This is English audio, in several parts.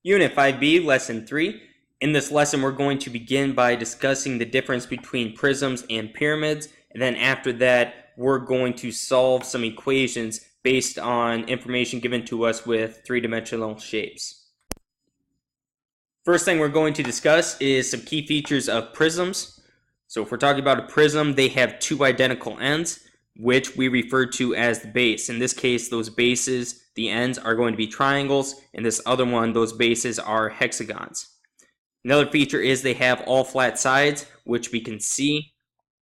Unit 5B, Lesson 3. In this lesson, we're going to begin by discussing the difference between prisms and pyramids, and then after that, we're going to solve some equations based on information given to us with three-dimensional shapes. First thing we're going to discuss is some key features of prisms. So if we're talking about a prism, they have two identical ends, which we refer to as the base. In this case, those bases, the ends, are going to be triangles. In this other one, those bases are hexagons. Another feature is they have all flat sides, which we can see.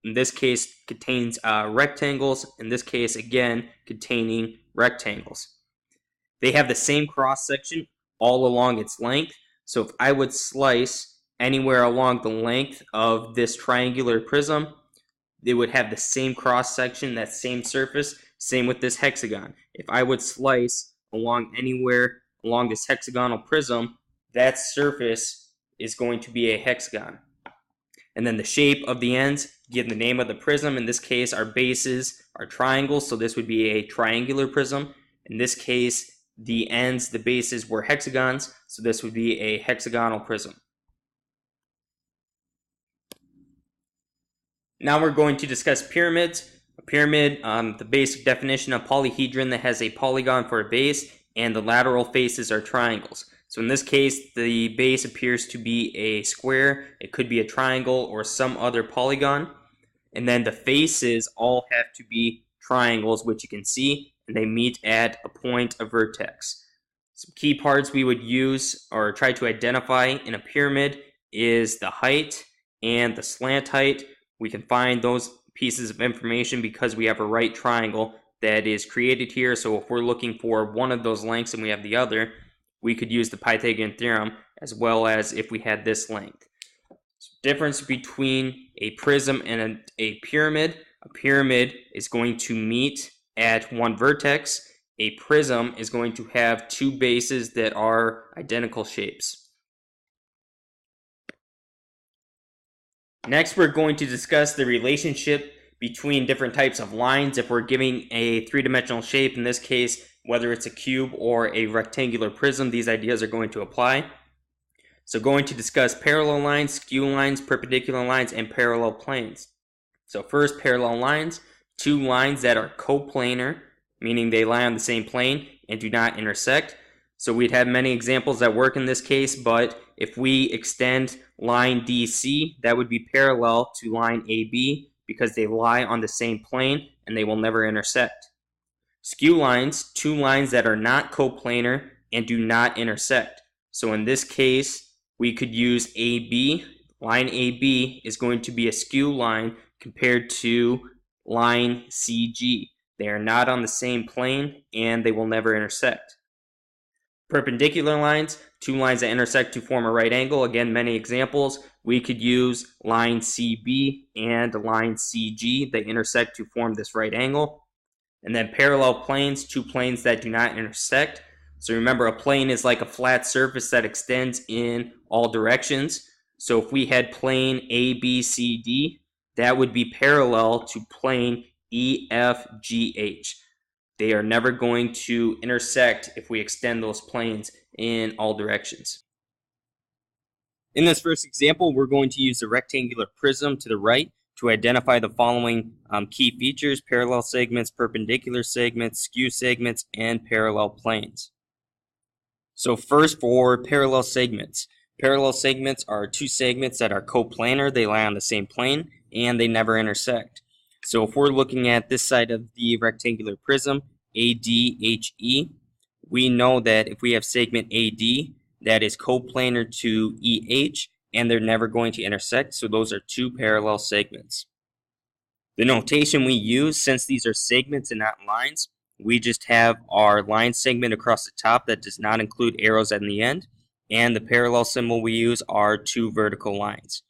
In this case, contains rectangles. In this case, again, containing rectangles. They have the same cross section all along its length. So if I would slice anywhere along the length of this triangular prism, they would have the same cross section, that same surface. Same with this hexagon. If I would slice along anywhere along this hexagonal prism, that surface is going to be a hexagon. And then the shape of the ends give the name of the prism. In this case, our bases are triangles, so this would be a triangular prism. In this case, the ends, the bases, were hexagons, so this would be a hexagonal prism. Now we're going to discuss pyramids. A pyramid, the basic definition of polyhedron that has a polygon for a base, and the lateral faces are triangles. So in this case, the base appears to be a square. It could be a triangle or some other polygon. And then the faces all have to be triangles, which you can see, and they meet at a point, a vertex. Some key parts we would use or try to identify in a pyramid is the height and the slant height. We can find those pieces of information because we have a right triangle that is created here. So if we're looking for one of those lengths and we have the other, we could use the Pythagorean theorem, as well as if we had this length. So difference between a prism and a pyramid. A pyramid is going to meet at one vertex. A prism is going to have two bases that are identical shapes. Next, we're going to discuss the relationship between different types of lines. If we're giving a three-dimensional shape, in this case, whether it's a cube or a rectangular prism, these ideas are going to apply. So going to discuss parallel lines, skew lines, perpendicular lines, and parallel planes. So first, parallel lines, two lines that are coplanar, meaning they lie on the same plane and do not intersect. So we'd have many examples that work in this case, but if we extend line DC, that would be parallel to line AB because they lie on the same plane and they will never intersect. Skew lines, two lines that are not coplanar and do not intersect. So in this case, we could use AB. Line AB is going to be a skew line compared to line CG. They are not on the same plane and they will never intersect. Perpendicular lines, two lines that intersect to form a right angle. Again, many examples. We could use line CB and line CG. They intersect to form this right angle. And then parallel planes, two planes that do not intersect. So remember, a plane is like a flat surface that extends in all directions. So if we had plane ABCD, that would be parallel to plane EFGH. They are never going to intersect if we extend those planes in all directions. In this first example, we're going to use the rectangular prism to the right to identify the following key features: parallel segments, perpendicular segments, skew segments, and parallel planes. So first, for parallel segments. Parallel segments are two segments that are coplanar. They lie on the same plane and they never intersect. So if we're looking at this side of the rectangular prism, ADHE, we know that if we have segment AD, that is coplanar to EH, and they're never going to intersect, so those are two parallel segments. The notation we use, since these are segments and not lines, we just have our line segment across the top that does not include arrows at the end, and the parallel symbol we use are two vertical lines.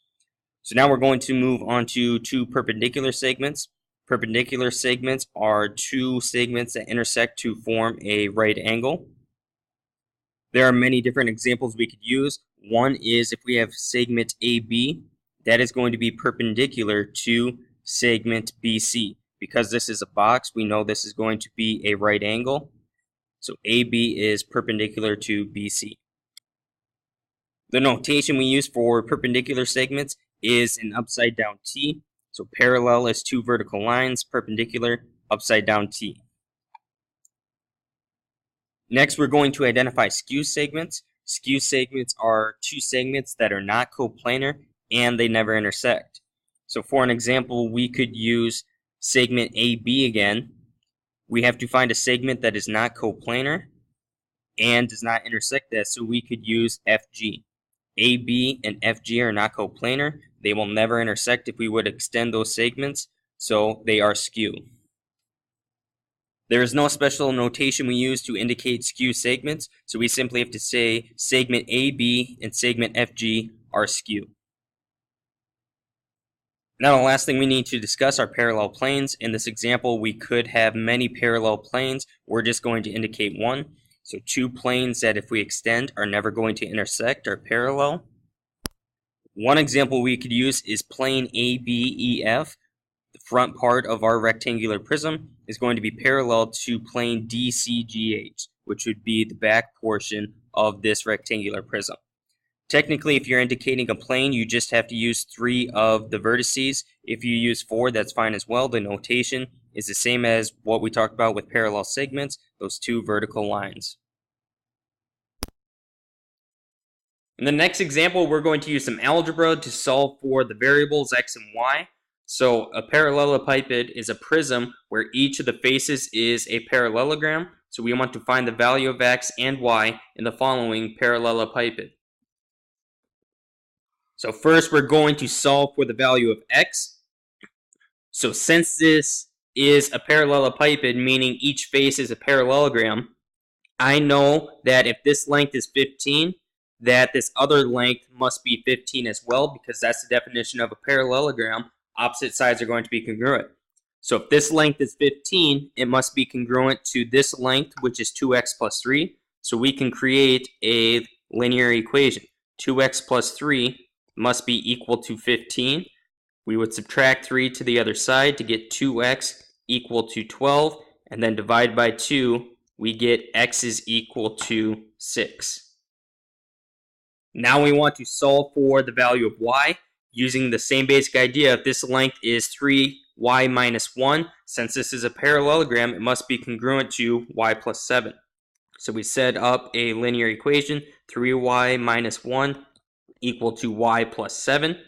So now we're going to move on to two perpendicular segments. Perpendicular segments are two segments that intersect to form a right angle. There are many different examples we could use. One is if we have segment AB, that is going to be perpendicular to segment BC. Because this is a box, we know this is going to be a right angle. So AB is perpendicular to BC. The notation we use for perpendicular segments is an upside down T. So parallel is two vertical lines, perpendicular, upside down T. Next, we're going to identify skew segments. Skew segments are two segments that are not coplanar and they never intersect. So for an example, we could use segment AB again. We have to find a segment that is not coplanar and does not intersect that, so we could use FG. AB and FG are not coplanar. They will never intersect if we would extend those segments, so they are skew. There is no special notation we use to indicate skew segments, so we simply have to say segment AB and segment FG are skew. Now the last thing we need to discuss are parallel planes. In this example, we could have many parallel planes. We're just going to indicate one. So two planes that if we extend are never going to intersect are parallel. One example we could use is plane ABEF. The front part of our rectangular prism is going to be parallel to plane DCGH, which would be the back portion of this rectangular prism. Technically, if you're indicating a plane, you just have to use 3 of the vertices. If you use 4, that's fine as well. The notation is the same as what we talked about with parallel segments, those 2 vertical lines. In the next example, we're going to use some algebra to solve for the variables x and y. So a parallelepiped is a prism where each of the faces is a parallelogram. So we want to find the value of x and y in the following parallelepiped. So first we're going to solve for the value of x. So since this is a parallelepiped, meaning each face is a parallelogram, I know that if this length is 15, that this other length must be 15 as well, because that's the definition of a parallelogram. Opposite sides are going to be congruent. So if this length is 15, it must be congruent to this length, which is 2x plus 3. So we can create a linear equation. 2x plus 3 must be equal to 15. We would subtract 3 to the other side to get 2x equal to 12, and then divide by 2, we get x is equal to 6. Now we want to solve for the value of y using the same basic idea. If this length is 3y minus 1, since this is a parallelogram, it must be congruent to y plus 7. So we set up a linear equation, 3y minus 1 equal to y plus 7.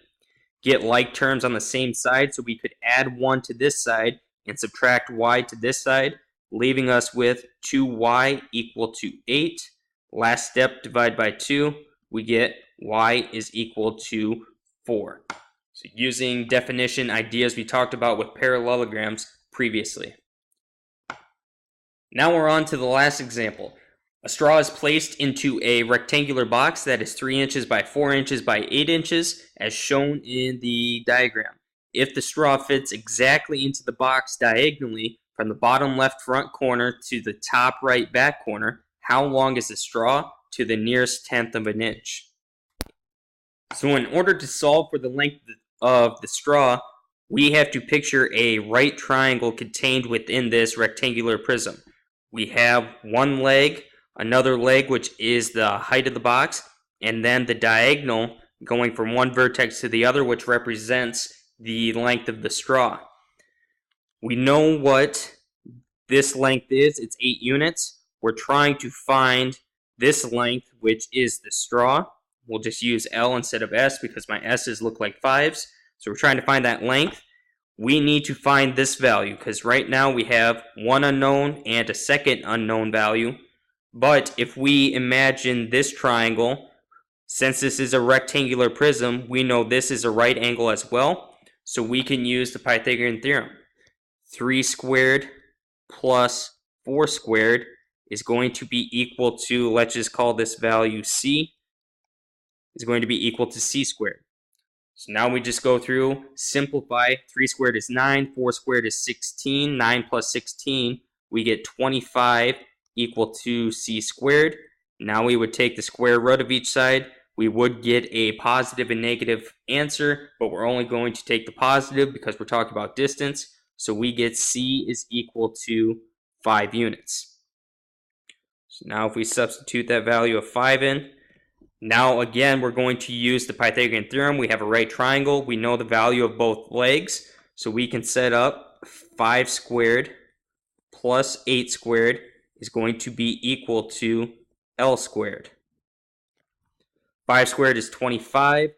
Get like terms on the same side, so we could add 1 to this side and subtract y to this side, leaving us with 2y equal to 8. Last step, divide by 2, we get y is equal to 4. So using definition ideas we talked about with parallelograms previously. Now we're on to the last example. A straw is placed into a rectangular box that is 3 inches by 4 inches by 8 inches, as shown in the diagram. If the straw fits exactly into the box diagonally from the bottom left front corner to the top right back corner, how long is the straw to the nearest tenth of an inch? So in order to solve for the length of the straw, we have to picture a right triangle contained within this rectangular prism. We have one leg, another leg which is the height of the box, and then the diagonal going from one vertex to the other, which represents the length of the straw. We know what this length is. It's 8 units. We're trying to find this length, which is the straw. We'll just use L instead of S because my S's look like 5s. So we're trying to find that length. We need to find this value because right now we have one unknown and a second unknown value. But if we imagine this triangle, since this is a rectangular prism, we know this is a right angle as well. So we can use the Pythagorean theorem. 3 squared plus 4 squared is going to be equal to, let's just call this value C, is going to be equal to C squared. So now we just go through, simplify. 3 squared is 9, 4 squared is 16, 9 plus 16, we get 25 equal to C squared. Now we would take the square root of each side. We would get a positive and negative answer, but we're only going to take the positive because we're talking about distance. So we get C is equal to 5 units. So now if we substitute that value of 5 in, Now again, we're going to use the Pythagorean theorem. We have a right triangle. We know the value of both legs. So we can set up 5 squared plus 8 squared is going to be equal to L squared. 5 squared is 25.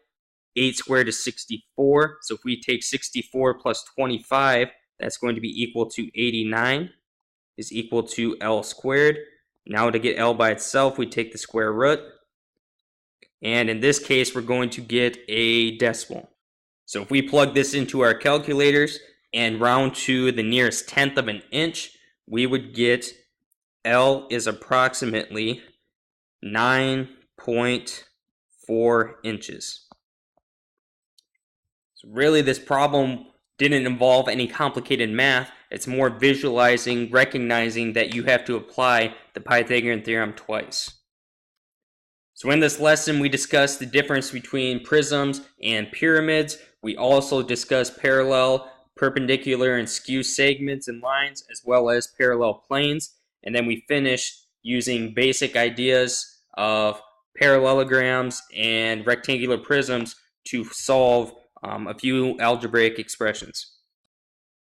8 squared is 64. So if we take 64 plus 25, that's going to be equal to 89 is equal to L squared. Now to get L by itself, we take the square root. And in this case, we're going to get a decimal. So if we plug this into our calculators and round to the nearest tenth of an inch, we would get L is approximately 9.4 inches. So really, this problem didn't involve any complicated math. It's more visualizing, recognizing that you have to apply the Pythagorean theorem twice. So in this lesson, we discussed the difference between prisms and pyramids. We also discussed parallel, perpendicular, and skew segments and lines, as well as parallel planes. And then we finished using basic ideas of parallelograms and rectangular prisms to solve a few algebraic expressions.